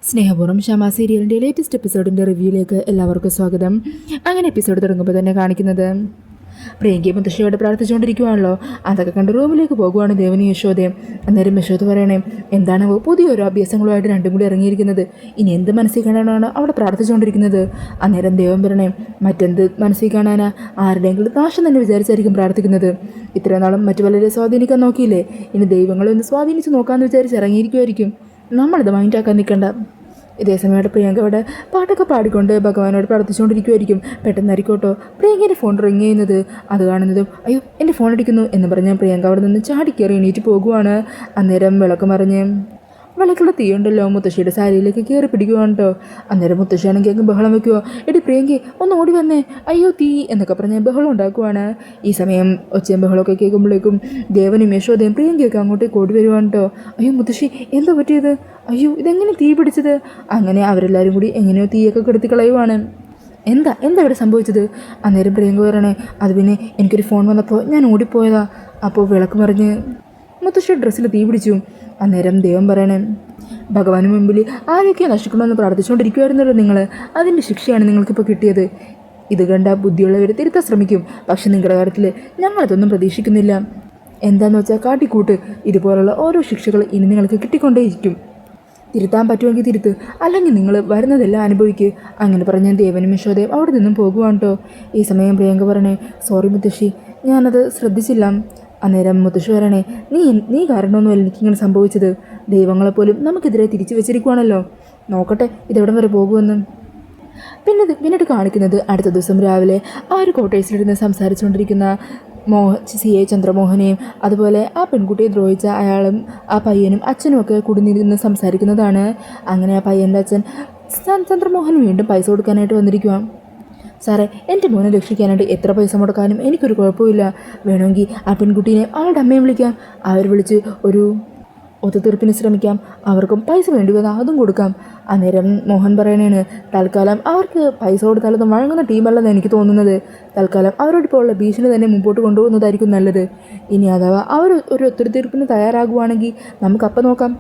സ്നേഹപൂർവ്വം ക്ഷമ സീരിയലിൻ്റെ ലേറ്റസ്റ്റ് എപ്പിസോഡിൻ്റെ റിവ്യൂയിലേക്ക് എല്ലാവർക്കും സ്വാഗതം. അങ്ങനെ എപ്പിസോഡ് തുടങ്ങുമ്പോൾ തന്നെ കാണിക്കുന്നത് പ്രിയങ്കയും മുത്തശ്ശിയോട് പ്രാർത്ഥിച്ചുകൊണ്ടിരിക്കുവാണല്ലോ. അതൊക്കെ കണ്ട് റൂമിലേക്ക് പോകുവാണ് ദേവനി യശോദയും. അന്നേരം യശോദ പറയണേ, എന്താണോ പുതിയൊരു അഭ്യാസങ്ങളുമായിട്ട് രണ്ടും കൂടി ഇറങ്ങിയിരിക്കുന്നത്, ഇനി എന്ത് മനസ്സിൽ കാണാനാണ് അവിടെ പ്രാർത്ഥിച്ചുകൊണ്ടിരിക്കുന്നത്. അന്നേരം ദേവൻ പറയണേ, മറ്റെന്ത് മനസ്സിൽ കാണാനാ, ആരുടെയെങ്കിലും നാശം തന്നെ വിചാരിച്ചായിരിക്കും പ്രാർത്ഥിക്കുന്നത്. ഇത്രയും നാളും മറ്റു പലരെ സ്വാധീനിക്കാൻ നോക്കിയില്ലേ, ഇനി ദൈവങ്ങളെ ഒന്ന് സ്വാധീനിച്ച് നോക്കാമെന്ന് വിചാരിച്ച് ഇറങ്ങിയിരിക്കുമായിരിക്കും. നമ്മളിത് മൈൻഡാക്കാൻ നിൽക്കണ്ട. ഇതേസമയത്ത് പ്രിയങ്ക അവിടെ പാട്ടൊക്കെ പാടിക്കൊണ്ട് ഭഗവാനോട് പ്രാർത്ഥിച്ചുകൊണ്ടിരിക്കുമായിരിക്കും. പെട്ടെന്നായിരിക്കോട്ടോ പ്രിയങ്കയുടെ ഫോൺ റിങ് ചെയ്യുന്നത്. അത് കാണുന്നതും അയ്യോ എൻ്റെ ഫോൺ അടിക്കുന്നു എന്ന് പറഞ്ഞ് പ്രിയങ്ക അവിടെ നിന്ന് ചാടിക്കയറി എണീറ്റ് പോകുവാണ്. അന്നേരം വിളക്ക് മറിഞ്ഞ് വിളക്കുള്ള തീയുണ്ടല്ലോ മുത്തശ്ശിയുടെ സാരിയിലേക്ക് കയറി പിടിക്കുവാണ് കേട്ടോ. അന്നേരം മുത്തശ്ശിയാണെങ്കിൽ അങ്ങ് ബഹളം വെക്കുവോ, എടി പ്രിയങ്കി ഒന്ന് ഓടി വന്നേ, അയ്യോ തീ എന്നൊക്കെ പറഞ്ഞ് ബഹളം ഉണ്ടാക്കുവാണ്. ഈ സമയം ഒച്ചയും ബഹളമൊക്കെ കേൾക്കുമ്പോഴേക്കും ദേവനും യശോദയും പ്രിയങ്കയൊക്കെ അങ്ങോട്ടേക്ക് ഓടി വരുവാണ് കേട്ടോ. അയ്യോ മുത്തശ്ശി എന്താ പറ്റിയത്, അയ്യോ ഇതെങ്ങനെ തീ പിടിച്ചത്. അങ്ങനെ അവരെല്ലാവരും കൂടി എങ്ങനെയോ തീയൊക്കെ കെടുത്തി കളയുവാണ്. എന്താ ഇവിടെ സംഭവിച്ചത്. അന്നേരം പ്രിയങ്ക പറയണേ, അത് പിന്നെ എനിക്കൊരു ഫോൺ വന്നപ്പോൾ ഞാൻ ഓടിപ്പോയതാ, അപ്പോൾ വിളക്ക് മറിഞ്ഞ് മുത്തശ്ശിയുടെ ഡ്രസ്സിൽ തീ പിടിച്ചു. അന്നേരം ദൈവം പറയണേ, ഭഗവാന് മുമ്പിൽ ആരൊക്കെ നശിക്കണമെന്ന് പ്രാർത്ഥിച്ചുകൊണ്ടിരിക്കുമായിരുന്നല്ലോ നിങ്ങൾ, അതിൻ്റെ ശിക്ഷയാണ് നിങ്ങൾക്കിപ്പോൾ കിട്ടിയത്. ഇത് കണ്ട ബുദ്ധിയുള്ളവർ തിരുത്താൻ ശ്രമിക്കും, പക്ഷെ നിങ്ങളുടെ കാര്യത്തിൽ ഞങ്ങളതൊന്നും പ്രതീക്ഷിക്കുന്നില്ല. എന്താണെന്ന് വെച്ചാൽ കാട്ടിക്കൂട്ട്, ഇതുപോലുള്ള ഓരോ ശിക്ഷകൾ ഇനി നിങ്ങൾക്ക് കിട്ടിക്കൊണ്ടേയിരിക്കും. തിരുത്താൻ പറ്റുമെങ്കിൽ തിരുത്ത്, അല്ലെങ്കിൽ നിങ്ങൾ വരുന്നതെല്ലാം അനുഭവിക്കുക. അങ്ങനെ പറഞ്ഞ ദേവനും യശോദയും അവിടെ നിന്നും പോകുവാണ് കേട്ടോ. ഈ സമയം പ്രിയങ്ക പറയണേ, സോറി മുത്തശ്ശി, ഞാനത് ശ്രദ്ധിച്ചില്ല. അന്നേരം മുത്തശ്ശി പറയണേ, നീ കാരണമൊന്നുമല്ല എനിക്കിങ്ങനെ സംഭവിച്ചത്, ദൈവങ്ങളെപ്പോലും നമുക്കെതിരെ തിരിച്ചു വെച്ചിരിക്കുവാണല്ലോ, നോക്കട്ടെ ഇതെവിടം വരെ പോകുമെന്ന്. പിന്നീട് കാണിക്കുന്നത് അടുത്ത ദിവസം രാവിലെ ആ ഒരു ക്വാർട്ടേഴ്സിലിരുന്ന് സംസാരിച്ചുകൊണ്ടിരിക്കുന്ന CA ചന്ദ്രമോഹനെയും അതുപോലെ ആ പെൺകുട്ടിയെ ദ്രോഹിച്ച അയാളും ആ പയ്യനും അച്ഛനും ഒക്കെ കുടിനിരുന്ന് സംസാരിക്കുന്നതാണ്. അങ്ങനെ ആ പയ്യൻ്റെ അച്ഛൻ ചന്ദ്രമോഹൻ വീണ്ടും പൈസ കൊടുക്കാനായിട്ട് വന്നിരിക്കുക. സാറേ, എൻ്റെ മോനെ രക്ഷിക്കാനായിട്ട് എത്ര പൈസ മുടക്കാനും എനിക്കൊരു കുഴപ്പമില്ല, വേണമെങ്കിൽ ആ പെൺകുട്ടീനെ അവളുടെ അമ്മയെ വിളിക്കാം, അവർ വിളിച്ച് ഒരു ഒത്തുതീർപ്പിന് ശ്രമിക്കാം, അവർക്കും പൈസ വേണ്ടി വന്നാൽ അതും കൊടുക്കാം. അന്നേരം മോഹൻ പറയണേന്, തൽക്കാലം അവർക്ക് പൈസ കൊടുത്താലൊന്നും വഴങ്ങുന്ന ടീമല്ലെന്ന് എനിക്ക് തോന്നുന്നത്, തൽക്കാലം അവരോടിപ്പോൾ ഉള്ള ഭീഷണി തന്നെ മുമ്പോട്ട് കൊണ്ടുപോകുന്നതായിരിക്കും നല്ലത്. ഇനി അഥവാ അവർ ഒരു ഒത്തുതീർപ്പിന് തയ്യാറാകുവാണെങ്കിൽ നമുക്കപ്പം നോക്കാം.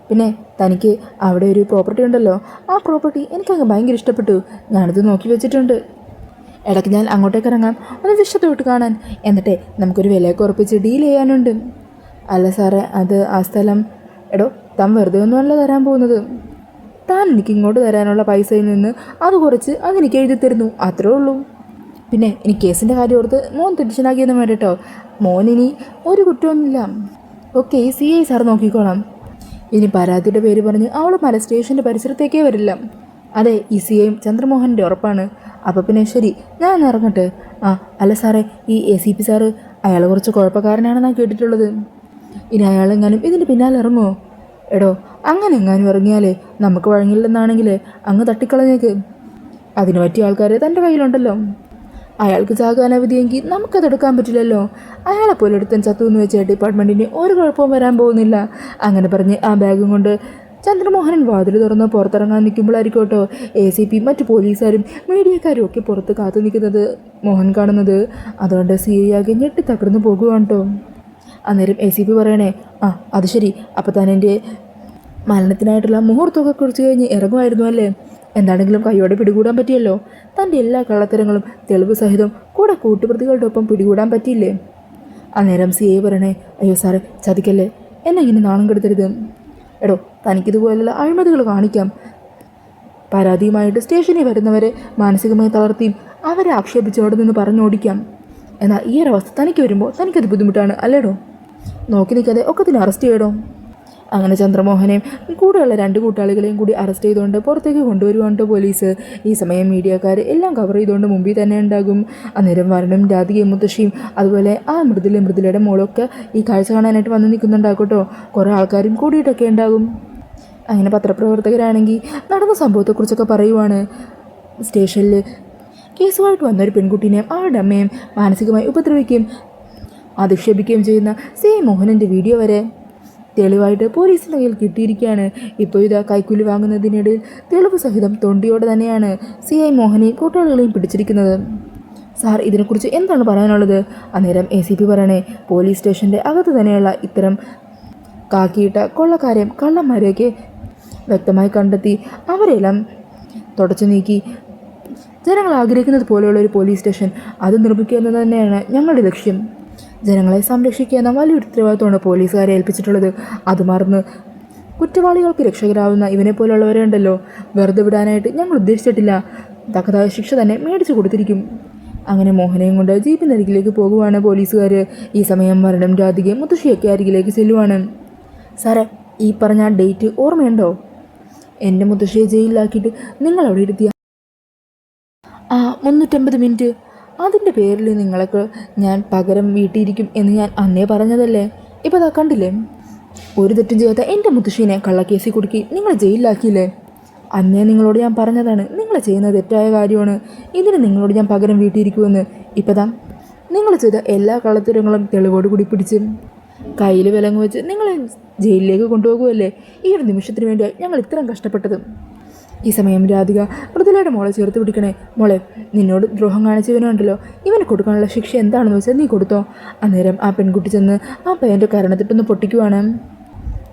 പിന്നെ തനിക്ക് അവിടെ ഒരു പ്രോപ്പർട്ടി ഉണ്ടല്ലോ, ആ പ്രോപ്പർട്ടി എനിക്കങ്ങ് ഭയങ്കര ഇഷ്ടപ്പെട്ടു, ഞാനത് നോക്കി വെച്ചിട്ടുണ്ട്. ഇടയ്ക്ക് ഞാൻ അങ്ങോട്ടേക്ക് ഇറങ്ങാം, ഒന്ന് വിഷത്തോട്ട് കാണാൻ, എന്നിട്ടേ നമുക്കൊരു വിലയൊക്കെ ഉറപ്പിച്ച് ഡീൽ ചെയ്യാനുണ്ട്. അല്ല സാറേ, അത് ആ സ്ഥലം, എടോ താൻ വെറുതെ ഒന്നുമല്ല തരാൻ പോകുന്നത്, താൻ എനിക്ക് ഇങ്ങോട്ട് തരാനുള്ള പൈസയിൽ നിന്ന് അത് കുറച്ച് അതെനിക്ക് എഴുതി തരുന്നു, അത്രേ ഉള്ളൂ. പിന്നെ ഇനി കേസിൻ്റെ കാര്യം ഓർത്ത് മോൻ ടെൻഷനാക്കിയൊന്നും വേണ്ട കേട്ടോ, മോനിനി ഒരു കുറ്റമൊന്നുമില്ല, ഓക്കെ CI സാർ നോക്കിക്കോളാം. ഇനി പരാതിയുടെ പേര് പറഞ്ഞ് അവൾ മല സ്റ്റേഷൻ്റെ പരിസരത്തേക്കേ വരില്ല. അതെ, ഈ CI ചന്ദ്രമോഹൻ്റെ ഉറപ്പാണ്. അപ്പോൾ പിന്നെ ശരി, ഞാൻ ഇറങ്ങട്ടെ. അല്ല സാറേ, ഈ ACP സാറ് അയാൾ കുറച്ച് കുഴപ്പക്കാരനാണെന്നാണ് കേട്ടിട്ടുള്ളത്, ഇനി അയാളെങ്ങാനും ഇതിൻ്റെ പിന്നാലെ ഇറങ്ങുമോ. എടോ അങ്ങനെ എങ്ങാനും ഇറങ്ങിയാലേ നമുക്ക് വഴങ്ങില്ലെന്നാണെങ്കിൽ അങ്ങ് തട്ടിക്കളഞ്ഞേക്ക്, അതിന് പറ്റിയ ആൾക്കാർ തൻ്റെ കയ്യിലുണ്ടല്ലോ. അയാൾക്ക് ചാകാനവധിയെങ്കിൽ നമുക്കതെടുക്കാൻ പറ്റില്ലല്ലോ, അയാളെപ്പോലെ എടുത്തൻ ചത്തു എന്ന് വെച്ച ഡിപ്പാർട്ട്മെൻറ്റിന് ഒരു കുഴപ്പവും വരാൻ പോകുന്നില്ല. അങ്ങനെ പറഞ്ഞ് ആ ബാഗും കൊണ്ട് ചന്ദ്രമോഹനൻ വാതിൽ തുറന്ന് പുറത്തിറങ്ങാൻ നിൽക്കുമ്പോഴായിരിക്കും കേട്ടോ ACP മറ്റു പോലീസുകാരും മീഡിയക്കാരും ഒക്കെ പുറത്ത് കാത്തു നിൽക്കുന്നത് മോഹൻ കാണുന്നത്. അതുകൊണ്ട് CI ആകെ ഞെട്ടി തകർന്നു പോകുവാണ് കേട്ടോ. അന്നേരം ACP പറയണേ, അത് ശരി, അപ്പോൾ താൻ എൻ്റെ മരണത്തിനായിട്ടുള്ള മുഹൂർത്തമൊക്കെ കുറിച്ച് കഴിഞ്ഞ് ഇറങ്ങുമായിരുന്നു അല്ലേ, എന്താണെങ്കിലും കൈയോടെ പിടികൂടാൻ പറ്റിയല്ലോ, തൻ്റെ എല്ലാ കള്ളത്തരങ്ങളും തെളിവ് സഹിതം കൂടെ കൂട്ടുപ്രതികളുടെ ഒപ്പം പിടികൂടാൻ പറ്റിയില്ലേ. അന്നേരം CI പറയണേ, അയ്യോ സാറേ ചതിക്കല്ലേ, എന്നെ ഇങ്ങനെ നാണം കെടുത്തരുത്. എടോ തനിക്കിതുപോലുള്ള അഴിമതികൾ കാണിക്കാം, പരാതിയുമായിട്ട് സ്റ്റേഷനിൽ വരുന്നവരെ മാനസികമായി തളർത്തിയും അവരെ ആക്ഷേപിച്ച് അവിടെ നിന്ന് പറഞ്ഞോടിക്കാം. എന്നാൽ ഈ ഒരവസ്ഥ തനിക്ക് വരുമ്പോൾ തനിക്കത് ബുദ്ധിമുട്ടാണ് അല്ലേടോ, നോക്കി നിൽക്കാതെ ഒക്കത്തിന് അറസ്റ്റ് ചെയ്യടോ. അങ്ങനെ ചന്ദ്രമോഹനെയും കൂടെയുള്ള 2 കൂട്ടാളികളെയും കൂടി അറസ്റ്റ് ചെയ്തുകൊണ്ട് പുറത്തേക്ക് കൊണ്ടുവരുവാണ്ടോ പോലീസ്. ഈ സമയം മീഡിയക്കാർ എല്ലാം കവർ ചെയ്തുകൊണ്ട് മുമ്പിൽ തന്നെ ഉണ്ടാകും. അന്നേരം വരണും രാധികയും മുത്തശ്ശിയും അതുപോലെ ആ മൃദുലയുടെ മോളൊക്കെ ഈ കാഴ്ച കാണാനായിട്ട് വന്ന് നിൽക്കുന്നുണ്ടാകട്ടോ. കുറേ ആൾക്കാരും കൂടിയിട്ടൊക്കെ ഉണ്ടാകും. അങ്ങനെ പത്രപ്രവർത്തകരാണെങ്കിൽ നടന്ന സംഭവത്തെക്കുറിച്ചൊക്കെ പറയുവാണ്. സ്റ്റേഷനിൽ കേസുമായിട്ട് വന്നൊരു പെൺകുട്ടീനെയും അവളുടെ അമ്മയും മാനസികമായി ഉപദ്രവിക്കുകയും അധിക്ഷേപിക്കുകയും ചെയ്യുന്ന CI മോഹനൻ്റെ വീഡിയോ വരെ തെളിവായിട്ട് പോലീസിൻ്റെ കയ്യിൽ കിട്ടിയിരിക്കുകയാണ്. ഇപ്പോൾ ഇതാ കൈക്കൂലി വാങ്ങുന്നതിനിടയിൽ തെളിവ് സഹിതം തൊണ്ടിയോടെ തന്നെയാണ് CI മോഹനെയും കൂട്ടാളികളെയും പിടിച്ചിരിക്കുന്നത്. സാർ ഇതിനെക്കുറിച്ച് എന്താണ് പറയാനുള്ളത്. അന്നേരം ACP പറയണേ, പോലീസ് സ്റ്റേഷൻ്റെ അകത്ത് തന്നെയുള്ള ഇത്തരം കാക്കിയിട്ട കൊള്ളക്കാരെയും കള്ളന്മാരെയൊക്കെ വ്യക്തമായി കണ്ടെത്തി അവരെല്ലാം തുടച്ചു നീക്കി ജനങ്ങൾ ആഗ്രഹിക്കുന്നത് പോലെയുള്ള ഒരു പോലീസ് സ്റ്റേഷൻ അത് നിർമ്മിക്കുക എന്നത് തന്നെയാണ് ഞങ്ങളുടെ ലക്ഷ്യം. ജനങ്ങളെ സംരക്ഷിക്കുക എന്ന വലിയൊരു ഉത്തരവാദിത്വമാണ് പോലീസുകാരെ ഏൽപ്പിച്ചിട്ടുള്ളത്. അത് മറന്ന് കുറ്റവാളികൾക്ക് രക്ഷകരാവുന്ന ഇവനെ പോലുള്ളവരെ ഉണ്ടല്ലോ വെറുതെ വിടാനായിട്ട് ഞങ്ങൾ ഉദ്ദേശിച്ചിട്ടില്ല. തക്കതായ ശിക്ഷ തന്നെ മേടിച്ചു കൊടുത്തിരിക്കും. അങ്ങനെ മോഹനയും കൊണ്ട് ജീപ്പിൻ്റെ അരികിലേക്ക് പോകുവാണ് പോലീസുകാർ. ഈ സമയം മരണം രാധികയും മുത്തശ്ശിയൊക്കെ അരികിലേക്ക് ചെല്ലുവാണ്. സാറേ, ഈ പറഞ്ഞ ഡേറ്റ് ഓർമ്മയുണ്ടോ? എൻ്റെ മുത്തശ്ശിയെ ജയിലിലാക്കിയിട്ട് നിങ്ങൾ അവിടെ ഇരുത്തിയ 350 മിനിറ്റ്. അതിൻ്റെ പേരിൽ നിങ്ങൾക്ക് ഞാൻ പകരം വീട്ടിയിരിക്കും എന്ന് ഞാൻ അന്നേ പറഞ്ഞതല്ലേ. ഇപ്പോൾ അതാ കണ്ടില്ലേ, ഒരു തെറ്റും ചെയ്യാത്ത എൻ്റെ മുത്തശ്ശീനെ കള്ളക്കേസിൽ കുടുക്കി നിങ്ങൾ ജയിലിലാക്കിയില്ലേ. അന്നേ നിങ്ങളോട് ഞാൻ പറഞ്ഞതാണ് നിങ്ങൾ ചെയ്യുന്നത് തെറ്റായ കാര്യമാണ്. ഇതിന് നിങ്ങളോട് ഞാൻ പകരം വീട്ടിയിരിക്കുമെന്ന്. ഇപ്പതാ നിങ്ങൾ ചെയ്ത എല്ലാ കള്ളത്തരങ്ങളും തെളിവോട് കൂടി പിടിച്ച് കയ്യിൽ വിലങ്ങ് വെച്ച് നിങ്ങൾ ജയിലിലേക്ക് കൊണ്ടുപോകുമല്ലേ. ഈ ഒരു നിമിഷത്തിന് വേണ്ടിയാണ് ഞങ്ങൾ ഇത്രയും കഷ്ടപ്പെട്ടത്. ഈ സമയം രാധിക മൃദുലയുടെ മോളെ ചേർത്ത് പിടിക്കണേ. മോളെ, നിന്നോട് ദ്രോഹം കാണിച്ചവനുണ്ടല്ലോ, ഇവന് കൊടുക്കാനുള്ള ശിക്ഷ എന്താണെന്ന് വെച്ചാൽ നീ കൊടുത്തോ. അന്നേരം ആ പെൺകുട്ടി ചെന്ന് ആ പയ്യൻ്റെ കരണത്തിട്ടൊന്ന് പൊട്ടിക്കുവാണ്.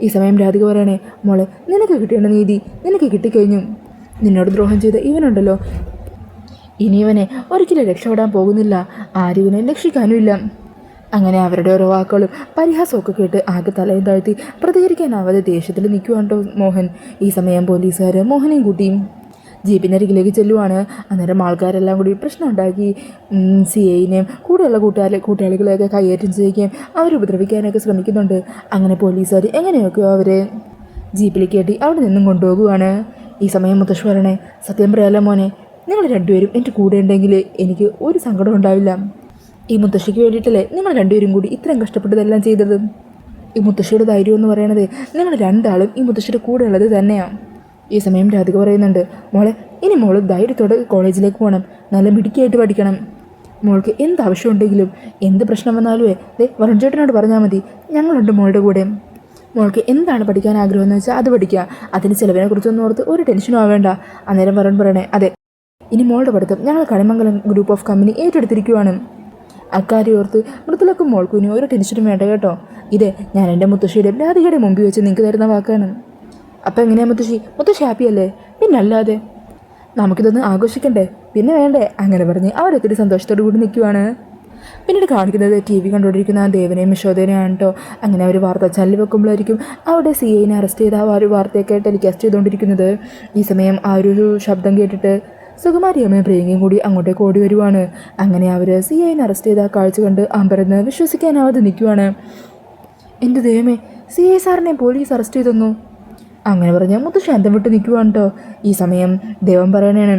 ഈ സമയം രാധിക പറയണേ, മോളെ, നിനക്ക് കിട്ടേണ്ട നീതി നിനക്ക് കിട്ടിക്കഴിഞ്ഞു. നിന്നോട് ദ്രോഹം ചെയ്ത ഇവനുണ്ടല്ലോ, ഇനി ഇവനെ ഒരിക്കലും രക്ഷപ്പെടാൻ പോകുന്നില്ല. ആരും ഇവനെ രക്ഷിക്കാനുമില്ല. അങ്ങനെ അവരുടെ ഓരോ വാക്കുകളും പരിഹാസമൊക്കെ കേട്ട് ആകെ തലയും താഴ്ത്തി പ്രതികരിക്കാനാവാതെ ദേഷ്യത്തിൽ നിൽക്കുവാണ്ടോ മോഹൻ. ഈ സമയം പോലീസുകാർ മോഹനെയും കൂട്ടിയും ജീപ്പിൻ്റെ അരികിലേക്ക് ചെല്ലുവാണ്. അന്നേരം ആൾക്കാരെല്ലാം കൂടി പ്രശ്നം ഉണ്ടാക്കി CIനെയും കൂടെയുള്ള കൂട്ടാളികളെയൊക്കെ കൈയേറ്റം ചെയ്യുകയും അവരെ ഉപദ്രവിക്കാനൊക്കെ ശ്രമിക്കുന്നുണ്ട്. അങ്ങനെ പോലീസുകാർ എങ്ങനെയൊക്കെയോ അവരെ ജീപ്പിലേക്ക് കയറ്റി അവിടെ നിന്നും കൊണ്ടുപോകുവാണ്. ഈ സമയം മുത്തശ്ശി പറയണേ, സത്യം പറയാലോ മോനെ, നിങ്ങൾ രണ്ടുപേരും എൻ്റെ കൂടെ ഉണ്ടെങ്കിൽ എനിക്ക് ഒരു സങ്കടം ഉണ്ടാവില്ല. ഈ മുത്തശ്ശിക്ക് വേണ്ടിയിട്ടല്ലേ നിങ്ങൾ രണ്ടുപേരും കൂടി ഇത്രയും കഷ്ടപ്പെട്ടതെല്ലാം ചെയ്തത്. ഈ മുത്തശ്ശിയുടെ ധൈര്യം എന്ന് പറയണത് നിങ്ങൾ രണ്ടാളും ഈ മുത്തശ്ശിയുടെ കൂടെ ഉള്ളത് തന്നെയാണ്. ഈ സമയം രാധിക പറയുന്നുണ്ട്, മോളെ, ഇനി മോള് ധൈര്യത്തോടെ കോളേജിലേക്ക് പോകണം. നല്ല മിടുക്കിയായിട്ട് പഠിക്കണം. മോൾക്ക് എന്ത് ആവശ്യമുണ്ടെങ്കിലും എന്ത് പ്രശ്നം വന്നാലും വരുൺ ചേട്ടനോട് പറഞ്ഞാൽ മതി. ഞങ്ങളുണ്ട് മോളുടെ കൂടെ. മോൾക്ക് എന്താണ് പഠിക്കാൻ ആഗ്രഹമെന്ന് വെച്ചാൽ അത് പഠിക്കുക. അതിന് ചിലവിനെ കുറിച്ചൊന്നും ഓർത്ത് ഒരു ടെൻഷനും ആവേണ്ട. അന്നേരം വരുൺ പറയണേ, അതെ, ഇനി മോളുടെ പഠിത്തം ഞങ്ങൾ കണിമംഗലം ഗ്രൂപ്പ് ഓഫ് കമ്പനി ഏറ്റെടുത്തിരിക്കുവാണ്. അക്കാര്യം ഓർത്ത് മൃദുലക്കും മോൾക്കും ഇനി ഒരു ടെൻഷനും വേണ്ട കേട്ടോ. ഇത് ഞാൻ എൻ്റെ മുത്തശ്ശിയുടെ രാധികയുടെ മുമ്പിൽ വെച്ച് നിങ്ങൾക്ക് തരുന്ന വാക്കാണ്. അപ്പം എങ്ങനെയാ മുത്തശ്ശി ഹാപ്പിയല്ലേ? പിന്നെ അല്ലാതെ, നമുക്കിതൊന്ന് ആഘോഷിക്കണ്ടേ, പിന്നെ വേണ്ടേ? അങ്ങനെ പറഞ്ഞ് അവരൊത്തിരി സന്തോഷത്തോടു കൂടി നിൽക്കുവാണ്. പിന്നീട് കാണിക്കുന്നത് TV കണ്ടുകൊണ്ടിരിക്കുന്ന ദേവനെയും യശോധനെയാണ് കേട്ടോ. അങ്ങനെ അവർ വാർത്താ ചാനൽ വെക്കുമ്പോഴായിരിക്കും അവിടെ CIനെ അറസ്റ്റ് ചെയ്ത ആ ഒരു വാർത്തയൊക്കെ ടെലികാസ്റ്റ് ചെയ്തുകൊണ്ടിരിക്കുന്നത്. ഈ സമയം ആ ഒരു ശബ്ദം കേട്ടിട്ട് സുകുമാരിയമ്മയും പ്രിയങ്കയും കൂടി അങ്ങോട്ടേക്ക് ഓടി വരുവാണ്. അങ്ങനെ അവർ CIനെ അറസ്റ്റ് ചെയ്ത കാഴ്ച കണ്ട് അമ്പരന്ന് വിശ്വസിക്കാനാവാതെ നിൽക്കുവാണ്. എൻ്റെ ദൈവമേ, CI സാറിനെ പോലീസ് അറസ്റ്റ് ചെയ്തെന്നു. അങ്ങനെ പറഞ്ഞാൽ മുത്തശ്ശി അന്തം വിട്ട് നിൽക്കുവാണ് കേട്ടോ. ഈ സമയം ദേവൻ പറയണേണ്,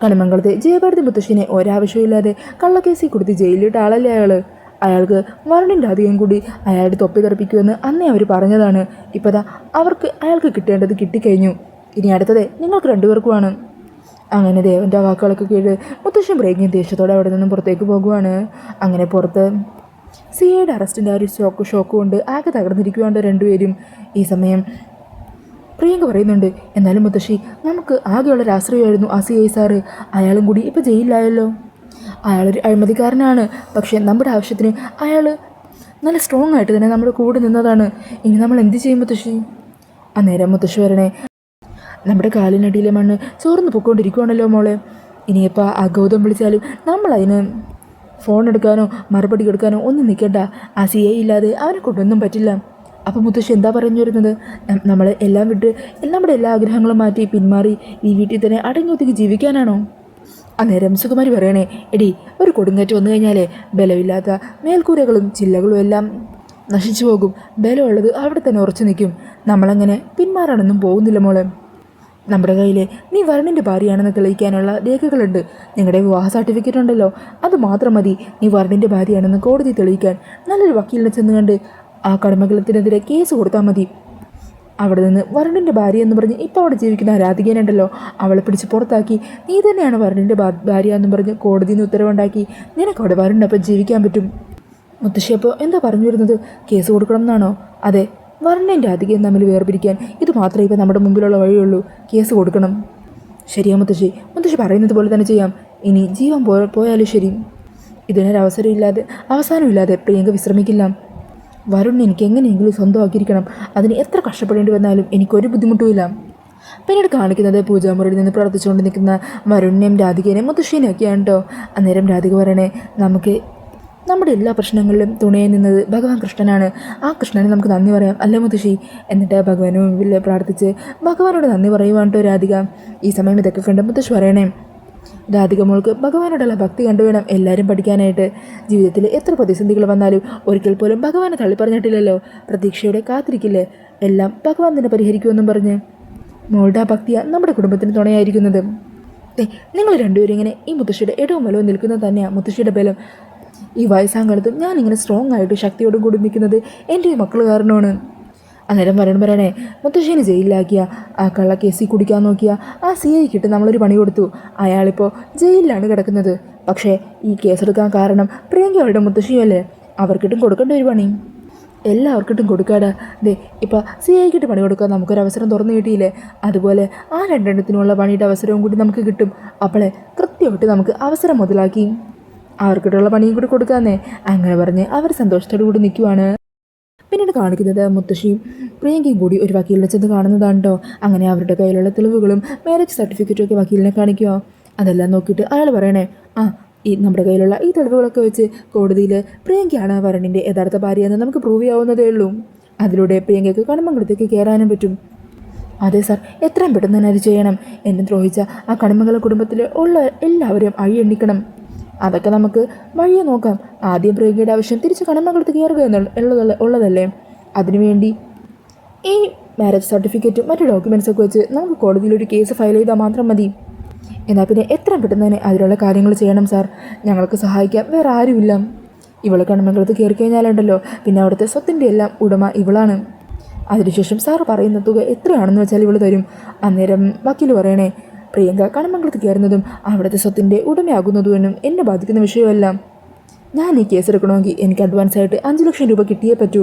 കണിമംഗലത്തെ ജയഭാരതി മുത്തശ്ശിനെ ഒരാവശ്യമില്ലാതെ കള്ളക്കേസിൽ കൊടുത്ത് ജയിലിലിട്ട ആളല്ലേ അയാൾക്ക് വരുണിൻ്റെ അധികം കൂടി അയാളുടെ തൊപ്പി തെറിപ്പിക്കുമെന്ന് അന്നേ അവർ പറഞ്ഞതാണ്. ഇപ്പതാ അയാൾക്ക് കിട്ടേണ്ടത് കിട്ടിക്കഴിഞ്ഞു. ഇനി അടുത്തത് നിങ്ങൾക്ക് രണ്ടുപേർക്കുമാണ്. അങ്ങനെ ദേവൻ്റെ വാക്കുകളൊക്കെ കേട്ട് മുത്തശ്ശിയും പ്രേഗിയും ദേഷ്യത്തോടെ അവിടെ നിന്നും പുറത്തേക്ക് പോകുവാണ്. അങ്ങനെ പുറത്ത് CIയുടെ അറസ്റ്റിൻ്റെ ആ ഒരു ഷോക്ക് കൊണ്ട് ആകെ തകർന്നിരിക്കുവാണ്ട് രണ്ടുപേരും. ഈ സമയം പ്രിയങ്ക പറയുന്നുണ്ട്, എന്നാലും മുത്തശ്ശി, നമുക്ക് ആകെയുള്ള രാഷ്ട്രീയമായിരുന്നു ആ CI സാറ്. അയാളും കൂടി ഇപ്പോൾ ജയിലിലായല്ലോ. അയാളൊരു അഴിമതിക്കാരനാണ്, പക്ഷേ നമ്മുടെ ആവശ്യത്തിന് അയാൾ നല്ല സ്ട്രോങ് ആയിട്ട് തന്നെ നമ്മുടെ കൂടെ നിന്നതാണ്. ഇനി നമ്മൾ എന്ത് ചെയ്യും മുത്തശ്ശി? അന്നേരം മുത്തശ്ശി വരണേ, നമ്മുടെ കാലിനടിയിലെ മണ്ണ് ചോർന്ന് പൊയ്ക്കൊണ്ടിരിക്കുവാണല്ലോ മോളെ. ഇനിയിപ്പോൾ ആ ഗൗതം വിളിച്ചാലും നമ്മളതിന് ഫോൺ എടുക്കാനോ മറുപടി എടുക്കാനോ ഒന്നും നിൽക്കണ്ട. ആ CI ഇല്ലാതെ അവനെ കൊണ്ടൊന്നും പറ്റില്ല. അപ്പോൾ മുത്തശ്ശി എന്താ പറഞ്ഞു വരുന്നത്? നമ്മൾ എല്ലാം വിട്ട് നമ്മുടെ എല്ലാ ആഗ്രഹങ്ങളും മാറ്റി പിന്മാറി ഈ വീട്ടിൽ തന്നെ അടങ്ങി ജീവിക്കാനാണോ? അന്നേരം സുകുമാരി പറയണേ, എടി, ഒരു കൊടുങ്കാറ്റ് വന്നു കഴിഞ്ഞാലേ ബലമില്ലാത്ത മേൽക്കൂരകളും ചില്ലകളും എല്ലാം നശിച്ചു പോകും. ബലമുള്ളത് അവിടെ തന്നെ ഉറച്ചു നിൽക്കും. നമ്മളങ്ങനെ പിന്മാറാനൊന്നും പോകുന്നില്ല മോളെ. നമ്മുടെ കയ്യിൽ നീ വരുണിൻ്റെ ഭാര്യയാണെന്ന് തെളിയിക്കാനുള്ള രേഖകളുണ്ട്. നിങ്ങളുടെ വിവാഹ സർട്ടിഫിക്കറ്റ് ഉണ്ടല്ലോ, അത് മാത്രം മതി നീ വരുണിൻ്റെ ഭാര്യയാണെന്ന് കോടതി തെളിയിക്കാൻ. നല്ലൊരു വക്കീലിനെ ചെന്ന് കണ്ട് ആ കടമംഗലത്തിനെതിരെ കേസ് കൊടുത്താൽ മതി. അവിടെ നിന്ന് വരുണിൻ്റെ ഭാര്യ എന്ന് പറഞ്ഞ് ഇപ്പോൾ അവിടെ ജീവിക്കുന്ന രാധികേനുണ്ടല്ലോ, അവളെ പിടിച്ച് പുറത്താക്കി നീ തന്നെയാണ് വരുണിൻ്റെ ഭാര്യ എന്ന് പറഞ്ഞ് കോടതിയിൽ നിന്ന് ഉത്തരവുണ്ടാക്കി നിനക്കവിടെ വരുണിനൊപ്പം ജീവിക്കാൻ പറ്റും. മുത്തശ്ശി അപ്പോൾ എന്താ പറഞ്ഞു വരുന്നത്? കേസ് കൊടുക്കണം എന്നാണോ? അതെ, വരുണിൻ്റെ രാധികയും തമ്മിൽ വേർപിരിക്കാൻ ഇത് മാത്രമേ ഇപ്പോൾ നമ്മുടെ മുമ്പിലുള്ള വഴിയുള്ളൂ. കേസ് കൊടുക്കണം. ശരിയാ മുത്തശ്ശി പറയുന്നത് പോലെ തന്നെ ചെയ്യാം. ഇനി ജീവൻ പോയാലും ശരി, ഇതിനൊരവസരമില്ലാതെ അവസാനമില്ലാതെ പ്രിയങ്ക വിശ്രമിക്കില്ല. വരുണിനെ എനിക്ക് എങ്ങനെയെങ്കിലും സ്വന്തമാക്കിയിരിക്കണം. അതിന് എത്ര കഷ്ടപ്പെടേണ്ടി വന്നാലും എനിക്കൊരു ബുദ്ധിമുട്ടുമില്ല. പിന്നീട് കാണിക്കുന്നത് പൂജാമുറിയിൽ നിന്ന് പ്രവർത്തിച്ചുകൊണ്ട് നിൽക്കുന്ന വരുണിനെയും രാധികേനെയും മുത്തശ്ശീനെയൊക്കെയാണ് കേട്ടോ. അന്നേരം രാധിക പറയണേ, നമുക്ക് നമ്മുടെ എല്ലാ പ്രശ്നങ്ങളിലും തുണയെ നിന്നത് ഭഗവാൻ കൃഷ്ണനാണ്. ആ കൃഷ്ണനെ നമുക്ക് നന്ദി പറയാം അല്ലേ മുത്തശ്ശി? എന്നിട്ട് ഭഗവാന് മുമ്പിൽ പ്രാർത്ഥിച്ച് ഭഗവാനോട് നന്ദി പറയുവാണ് കേട്ടോ രാധിക. ഈ സമയം ഇതൊക്കെ കണ്ട് മുത്തശ്ശി പറയണേ, രാധിക മോൾക്ക് ഭഗവാനോടുള്ള ഭക്തി കണ്ടുവേണം എല്ലാവരും പഠിക്കാനായിട്ട്. ജീവിതത്തിൽ എത്ര പ്രതിസന്ധികൾ വന്നാലും ഒരിക്കൽ പോലും ഭഗവാനെ തള്ളിപ്പറഞ്ഞിട്ടില്ലല്ലോ. പ്രതീക്ഷയോടെ കാത്തിരിക്കില്ലേ, എല്ലാം ഭഗവാൻ തന്നെ പരിഹരിക്കുമെന്നും പറഞ്ഞ് മോളുടെ ആ ഭക്തിയാണ് നമ്മുടെ കുടുംബത്തിന് തുണയായിരിക്കുന്നത്. നിങ്ങൾ രണ്ടുപേരും ഇങ്ങനെ ഈ മുത്തശ്ശിയുടെ ഇടവും വലവും നിൽക്കുന്നത് തന്നെയാണ് മുത്തശ്ശിയുടെ ബലം. ഈ വയസ്സാങ്കാലത്തും ഞാനിങ്ങനെ സ്ട്രോങ് ആയിട്ട് ശക്തിയോടും കൂടി നിൽക്കുന്നത് എൻ്റെ ഈ മക്കൾ കാരണമാണ്. അന്നേരം പറയണേ, മുത്തശ്ശേനെ ജയിലിലാക്കിയ ആ കള്ള കേസിൽ കുടിക്കാൻ നോക്കിയ ആ CIക്കിട്ട് നമ്മളൊരു പണി കൊടുത്തു. അയാളിപ്പോൾ ജയിലിലാണ് കിടക്കുന്നത്. പക്ഷേ ഈ കേസെടുക്കാൻ കാരണം പ്രിയങ്ക അവരുടെ മുത്തശ്ശിയല്ലേ, അവർക്കിട്ടും കൊടുക്കേണ്ട ഒരു പണി എല്ലാവർക്കിട്ടും കൊടുക്കാടാ. ഇപ്പോൾ CIക്കിട്ട് പണി കൊടുക്കാൻ നമുക്കൊരവസരം തുറന്നു കിട്ടിയില്ലേ, അതുപോലെ ആ രണ്ടെണ്ണത്തിനുള്ള പണിയുടെ അവസരവും കൂടി നമുക്ക് കിട്ടും. അപ്പോളെ കൃത്യമായിട്ട് നമുക്ക് അവസരം മുതലാക്കി അവർക്കിട്ടുള്ള പണിയും കൂടി കൊടുക്കാന്നേ. അങ്ങനെ പറഞ്ഞ് അവർ സന്തോഷത്തോടു കൂടി നിൽക്കുവാണ്. പിന്നീട് കാണിക്കുന്നത് മുത്തശ്ശിയും പ്രിയങ്കയും കൂടി ഒരു വക്കീലിനെ ചെന്ന് കാണുന്നതാണ് കേട്ടോ. അങ്ങനെ അവരുടെ കയ്യിലുള്ള തെളിവുകളും മാരേജ് സർട്ടിഫിക്കറ്റും ഒക്കെ വക്കീലിനെ കാണിക്കുക. അതെല്ലാം നോക്കിയിട്ട് അയാൾ പറയണേ, നമ്മുടെ കയ്യിലുള്ള ഈ തെളിവുകളൊക്കെ വെച്ച് കോടതിയിൽ പ്രിയങ്കയാണ് വരുണിൻ്റെ യഥാർത്ഥ ഭാര്യയെന്ന് നമുക്ക് പ്രൂവ് ചെയ്യാവുന്നതേ ഉള്ളൂ. അതിലൂടെ പ്രിയങ്കയ്ക്ക് കണിമംഗലത്തേക്ക് കയറാനും പറ്റും. അതെ സാർ, എത്രയും പെട്ടെന്ന് തന്നെ അത് ചെയ്യണം. എന്നെ ദ്രോഹിച്ച ആ കണിമംഗല കുടുംബത്തിൽ ഉള്ള എല്ലാവരെയും എണ്ണിക്കണം. അതൊക്കെ നമുക്ക് വഴിയെ നോക്കാം. ആദ്യം പ്രിയങ്കയുടെ ആവശ്യം തിരിച്ച് കണിമംഗലത്ത് കയറുക ഉള്ളതല്ലേ. അതിനുവേണ്ടി ഈ മാരേജ് സർട്ടിഫിക്കറ്റും മറ്റു ഡോക്യുമെൻറ്റ്സൊക്കെ വെച്ച് നമുക്ക് കോടതിയിലൊരു കേസ് ഫയൽ ചെയ്താൽ മാത്രം മതി. എന്നാൽ പിന്നെ എത്രയും പെട്ടെന്ന് തന്നെ അതിലുള്ള കാര്യങ്ങൾ ചെയ്യണം സാർ. ഞങ്ങൾക്ക് സഹായിക്കാൻ വേറെ ആരുമില്ല. ഇവളെ കണിമംഗലത്ത് കയറി കഴിഞ്ഞാലുണ്ടല്ലോ പിന്നെ അവിടുത്തെ സ്വത്തിൻ്റെ എല്ലാം ഉടമ ഇവളാണ്. അതിനുശേഷം സാർ പറയുന്ന തുക എത്രയാണെന്ന് വെച്ചാൽ ഇവൾ തരും. അന്നേരം വക്കീൽ പറയണേ, പ്രിയങ്ക കണിമംഗലത്ത് കയറുന്നതും അവിടുത്തെ സ്വത്തിൻ്റെ ഉടമയാകുന്നതും എന്നെ ബാധിക്കുന്ന വിഷയമല്ല. ഞാൻ ഈ കേസ് എടുക്കണമെങ്കിൽ എനിക്ക് അഡ്വാൻസായിട്ട് 5 ലക്ഷം രൂപ കിട്ടിയേ പറ്റൂ.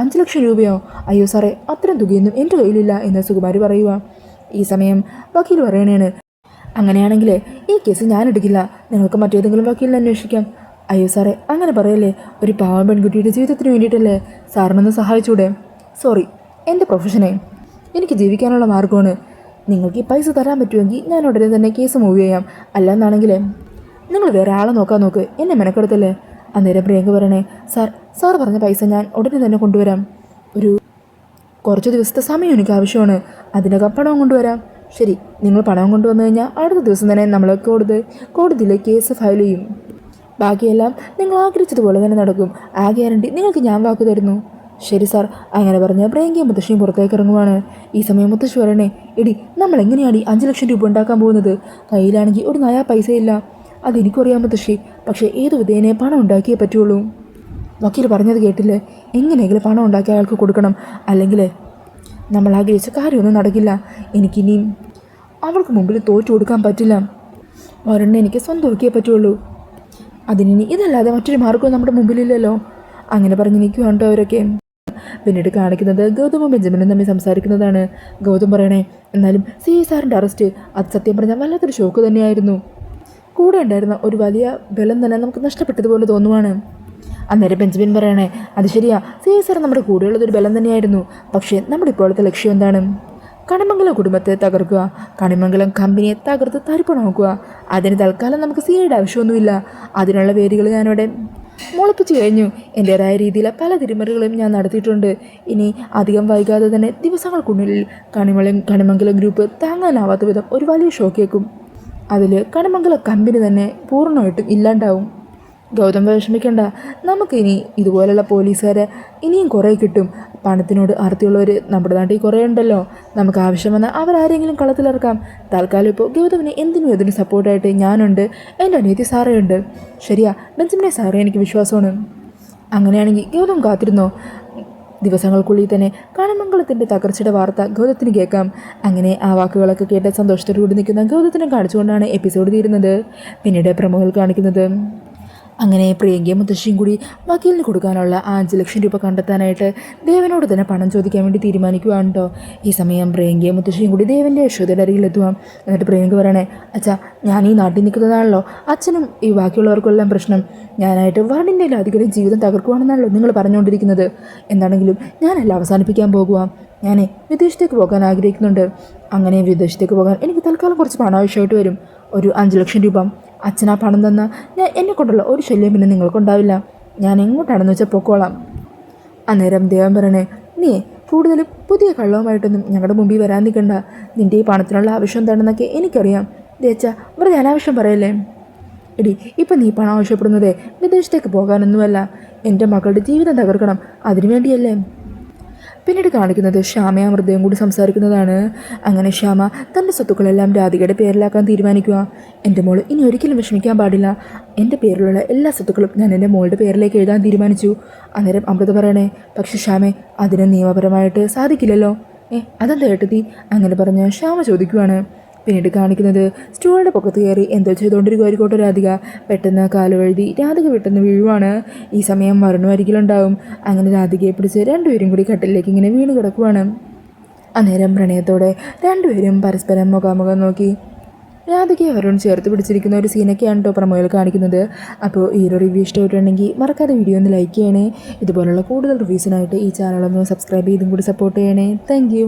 5 ലക്ഷം രൂപയോ? അയ്യോ സാറേ, അത്രയും തുകയൊന്നും എൻ്റെ കയ്യിലില്ല എന്ന് സുകുമാരി പറയുക. ഈ സമയം വക്കീൽ പറയണേണ്, അങ്ങനെയാണെങ്കിൽ ഈ കേസ് ഞാൻ എടുക്കില്ല, നിങ്ങൾക്ക് മറ്റേതെങ്കിലും വക്കീലിനെ അന്വേഷിക്കാം. അയ്യോ സാറേ, അങ്ങനെ പറയല്ലേ. ഒരു പാവം പെൺകുട്ടിയുടെ ജീവിതത്തിന് വേണ്ടിയിട്ടല്ലേ, സാറിനൊന്ന് സഹായിച്ചൂടെ? സോറി, എൻ്റെ പ്രൊഫഷനെ എനിക്ക് ജീവിക്കാനുള്ള മാർഗ്ഗമാണ്. നിങ്ങൾക്ക് ഈ പൈസ തരാൻ പറ്റുമെങ്കിൽ ഞാൻ ഉടനെ തന്നെ കേസ് മൂവ് ചെയ്യാം. അല്ലാന്നാണെങ്കിൽ നിങ്ങൾ വേറെ ആളെ നോക്ക്, എന്നെ മെനക്കെടുത്തല്ലേ. അന്നേരം പ്രിയങ്ക പറയണേ, സാർ പറഞ്ഞ പൈസ ഞാൻ ഉടനെ തന്നെ കൊണ്ടുവരാം. കുറച്ച് ദിവസത്തെ സമയം എനിക്ക് ആവശ്യമാണ്. അതിനകം പണവും കൊണ്ടുവരാം. ശരി, നിങ്ങൾ പണവും കൊണ്ടുവന്നു കഴിഞ്ഞാൽ അടുത്ത ദിവസം തന്നെ നമ്മൾ കോടതിയിൽ കേസ് ഫയൽ ചെയ്യും. ബാക്കിയെല്ലാം നിങ്ങൾ ആഗ്രഹിച്ചതുപോലെ തന്നെ നടക്കും. ആ ഗ്യാരണ്ടി നിങ്ങൾക്ക് ഞാൻ വാക്ക് തരുന്നു. ശരി സാർ. അങ്ങനെ പറഞ്ഞ് പ്രിയങ്കയും മുത്തശ്ശിയും പുറത്തേക്ക് ഇറങ്ങുവാണ്. ഈ സമയം മുത്തശ്ശി പറയണേ, എടി നമ്മൾ എങ്ങനെയാണ് 5 ലക്ഷം രൂപ ഉണ്ടാക്കാൻ പോകുന്നത്? കയ്യിലാണെങ്കിൽ ഒരു നയാ പൈസയില്ല. അതെനിക്കറിയാം മുത്തശ്ശി, പക്ഷേ ഏത് വിധേനെ പണം ഉണ്ടാക്കിയേ പറ്റുള്ളൂ. വക്കീൽ പറഞ്ഞത് കേട്ടില്ലേ, എങ്ങനെയെങ്കിലും പണം ഉണ്ടാക്കി അയാൾക്ക് കൊടുക്കണം, അല്ലെങ്കിൽ നമ്മൾ ആഗ്രഹിച്ച കാര്യമൊന്നും നടക്കില്ല. എനിക്കിനിയും അവൾക്ക് മുമ്പിൽ തോറ്റു കൊടുക്കാൻ പറ്റില്ല. ഒരെണ്ണം എനിക്ക് സ്വന്തമാക്കിയേ പറ്റുള്ളൂ. അതിനി ഇതല്ലാതെ മറ്റൊരു മാർഗ്ഗവും നമ്മുടെ മുമ്പിലില്ലല്ലോ. അങ്ങനെ പറഞ്ഞ് നിൽക്കുകയാണ് അവരൊക്കെ. പിന്നീട് കാണിക്കുന്നത് ഗൗതമും ബെഞ്ചമിനും തമ്മിൽ സംസാരിക്കുന്നതാണ്. ഗൗതം പറയണേ, എന്നാലും CI സാറിൻ്റെ അറസ്റ്റ് അത് സത്യം പറഞ്ഞാൽ വല്ലാത്തൊരു ഷോക്ക് തന്നെയായിരുന്നു. കൂടെ ഉണ്ടായിരുന്ന ഒരു വലിയ ബലം തന്നെ നമുക്ക് നഷ്ടപ്പെട്ടതുപോലെ തോന്നുവാണ്. അന്നേരം ബെഞ്ചമിൻ പറയണേ, അത് ശരിയാ, CI സാർ നമ്മുടെ കൂടെയുള്ളതൊരു ബലം തന്നെയായിരുന്നു. പക്ഷേ നമ്മുടെ ഇപ്പോഴത്തെ ലക്ഷ്യം എന്താണ്? കണിമംഗലം കുടുംബത്തെ തകർക്കുക, കണിമംഗലം കമ്പനിയെ തകർത്ത് തരിപ്പണമാക്കുക. അതിന് തൽക്കാലം നമുക്ക് CIയുടെ ആവശ്യമൊന്നുമില്ല. അതിനുള്ള വേദികൾ ഞാനിവിടെ മുളപ്പിച്ചു കഴിഞ്ഞു. എൻ്റേതായ രീതിയിൽ പല തിരിമറികളും ഞാൻ നടത്തിയിട്ടുണ്ട്. ഇനി അധികം വൈകാതെ തന്നെ ദിവസങ്ങൾക്കുള്ളിൽ കണിമംഗലം ഗ്രൂപ്പ് താങ്ങാനാവാത്ത വിധം ഒരു വലിയ ഷോക്കേക്കും. അതിൽ കണിമംഗലം കമ്പനി തന്നെ പൂർണ്ണമായിട്ടും ഇല്ലാണ്ടാവും. ഗൗതം വിഷമിക്കണ്ട, നമുക്കിനി ഇതുപോലുള്ള പോലീസുകാരെ ഇനിയും കുറേ കിട്ടും. പണത്തിനോട് ആർത്തിയുള്ളവർ നമ്മുടെ നാട്ടിൽ കുറേ ഉണ്ടല്ലോ. നമുക്ക് ആവശ്യം വന്നാൽ അവരാരെങ്കിലും കളത്തിലിറക്കാം. തൽക്കാലം ഇപ്പോൾ ഗൗതമിന് എന്തിനും സപ്പോർട്ടായിട്ട് ഞാനുണ്ട്, എൻ്റെ അനിയത്തി സാറയുണ്ട്. ശരിയാ, ബെഞ്ചമിനെ സാറേ എനിക്ക് വിശ്വാസമാണ്. അങ്ങനെയാണെങ്കിൽ ഗൗതം കാത്തിരുന്നോ. ദിവസങ്ങൾക്കുള്ളിൽ തന്നെ കണിമംഗലത്തിൻ്റെ തകർച്ചയുടെ വാർത്ത ഗൗതത്തിന് കേൾക്കാം. അങ്ങനെ ആ വാക്കുകളൊക്കെ കേട്ട സന്തോഷത്തോടു കൂടി നിൽക്കുന്ന ഗൗതത്തിനെ കാണിച്ചുകൊണ്ടാണ് എപ്പിസോഡ് തീരുന്നത്. പിന്നീട് പ്രമുഖർ കാണിക്കുന്നത് അങ്ങനെ പ്രിയങ്കയും മുത്തശ്ശിയും കൂടി വക്കീലിന് കൊടുക്കാനുള്ള 5 ലക്ഷം രൂപ കണ്ടെത്താനായിട്ട് ദേവനോട് തന്നെ പണം ചോദിക്കാൻ വേണ്ടി തീരുമാനിക്കുകയാണ് കേട്ടോ. ഈ സമയം പ്രിയങ്കയും മുത്തശ്ശിയും കൂടി ദേവൻ്റെ യശോദയുടെ അരികിലെത്തുവാം. എന്നിട്ട് പ്രിയങ്ക പറയണേ, അച്ഛാ ഞാൻ ഈ നാട്ടിൽ നിൽക്കുന്നതാണല്ലോ അച്ഛനും ഈ ബാക്കിയുള്ളവർക്കെല്ലാം പ്രശ്നം. ഞാനായിട്ട് വാർഡിൻ്റെ അധികം ജീവിതം തകർക്കുവാണെന്നാണല്ലോ നിങ്ങൾ പറഞ്ഞുകൊണ്ടിരിക്കുന്നത്. എന്താണെങ്കിലും ഞാനെല്ലാം അവസാനിപ്പിക്കാൻ പോകുക. ഞാൻ വിദേശത്തേക്ക് പോകാൻ ആഗ്രഹിക്കുന്നുണ്ട്. അങ്ങനെ വിദേശത്തേക്ക് പോകാൻ എനിക്ക് തൽക്കാലം കുറച്ച് പണം ആവശ്യമായിട്ട് വരും. ഒരു 5 ലക്ഷം രൂപ. അച്ഛനാ പണം തന്നാൽ ഞാൻ എന്നെ കൊണ്ടുള്ള ഒരു ശല്യം പിന്നെ നിങ്ങൾക്കുണ്ടാവില്ല. ഞാൻ എങ്ങോട്ടാണെന്ന് വെച്ചാൽ പൊക്കോളാം. അന്നേരം ദേവൻ പറയണേ, നീ കൂടുതൽ പുതിയ കള്ളവുമായിട്ടൊന്നും ഞങ്ങളുടെ മുമ്പിൽ വരാൻ നിൽക്കണ്ട. നിൻ്റെ ഈ പണത്തിനുള്ള ആവശ്യം എന്താണെന്നൊക്കെ എനിക്കറിയാം. ദേച്ചാ വെറുതെ അനാവശ്യം പറയല്ലേ. എടി ഇപ്പം നീ പണം ആവശ്യപ്പെടുന്നതേ വിദേശത്തേക്ക് പോകാനൊന്നുമല്ല, എൻ്റെ മക്കളുടെ ജീവിതം തകർക്കണം, അതിനുവേണ്ടിയല്ലേ. പിന്നീട് കാണിക്കുന്നത് ശ്യാമയും അമൃതയും കൂടി സംസാരിക്കുന്നതാണ്. അങ്ങനെ ശ്യാമ തൻ്റെ സ്വത്തുക്കളെല്ലാം രാധികയുടെ പേരിലാക്കാൻ തീരുമാനിക്കുക. എൻ്റെ മോൾ ഇനി ഒരിക്കലും വിഷമിക്കാൻ പാടില്ല. എൻ്റെ പേരിലുള്ള എല്ലാ സ്വത്തുക്കളും ഞാൻ എൻ്റെ മോളുടെ പേരിലേക്ക് എഴുതാൻ തീരുമാനിച്ചു. അന്നേരം അമൃത പറയണേ, പക്ഷെ ശ്യാമേ അതിന് നിയമപരമായിട്ട് സാധിക്കില്ലല്ലോ. അതെന്താ ഏട്ടത്തി? അങ്ങനെ പറഞ്ഞ് ശ്യാമ ചോദിക്കുവാണ്. പിന്നീട് കാണിക്കുന്നത് സ്റ്റൂളിൻ്റെ പൊക്കത്ത് കയറി എന്തോ ചെയ്തുകൊണ്ടിരിക്കുമായിരിക്കോട്ടെ രാധിക. പെട്ടെന്ന് കാലുവഴുതി രാധിക പെട്ടെന്ന് വീഴുവാണ്. ഈ സമയം മരണു അരികിലുണ്ടാവും. അങ്ങനെ രാധികയെ പിടിച്ച് രണ്ടുപേരും കൂടി കട്ടിലേക്ക് ഇങ്ങനെ വീണ് കിടക്കുവാണ്. അന്നേരം പ്രണയത്തോടെ രണ്ടുപേരും പരസ്പരം മുഖാമുഖം നോക്കി രാധികയെ അവരോട് ചേർത്ത് പിടിച്ചിരിക്കുന്ന ഒരു സീനൊക്കെയാണ് കേട്ടോ പ്രമോയിൽ കാണിക്കുന്നത്. അപ്പോൾ ഈ ഒരു റിവ്യൂ ഇഷ്ടമായിട്ടുണ്ടെങ്കിൽ മറക്കാതെ വീഡിയോ ഒന്ന് ലൈക്ക് ചെയ്യണേ. ഇതുപോലുള്ള കൂടുതൽ റിവ്യൂസിനായിട്ട് ഈ ചാനലൊന്ന് സബ്സ്ക്രൈബ് ചെയ്തും കൂടി സപ്പോർട്ട് ചെയ്യണേ. താങ്ക്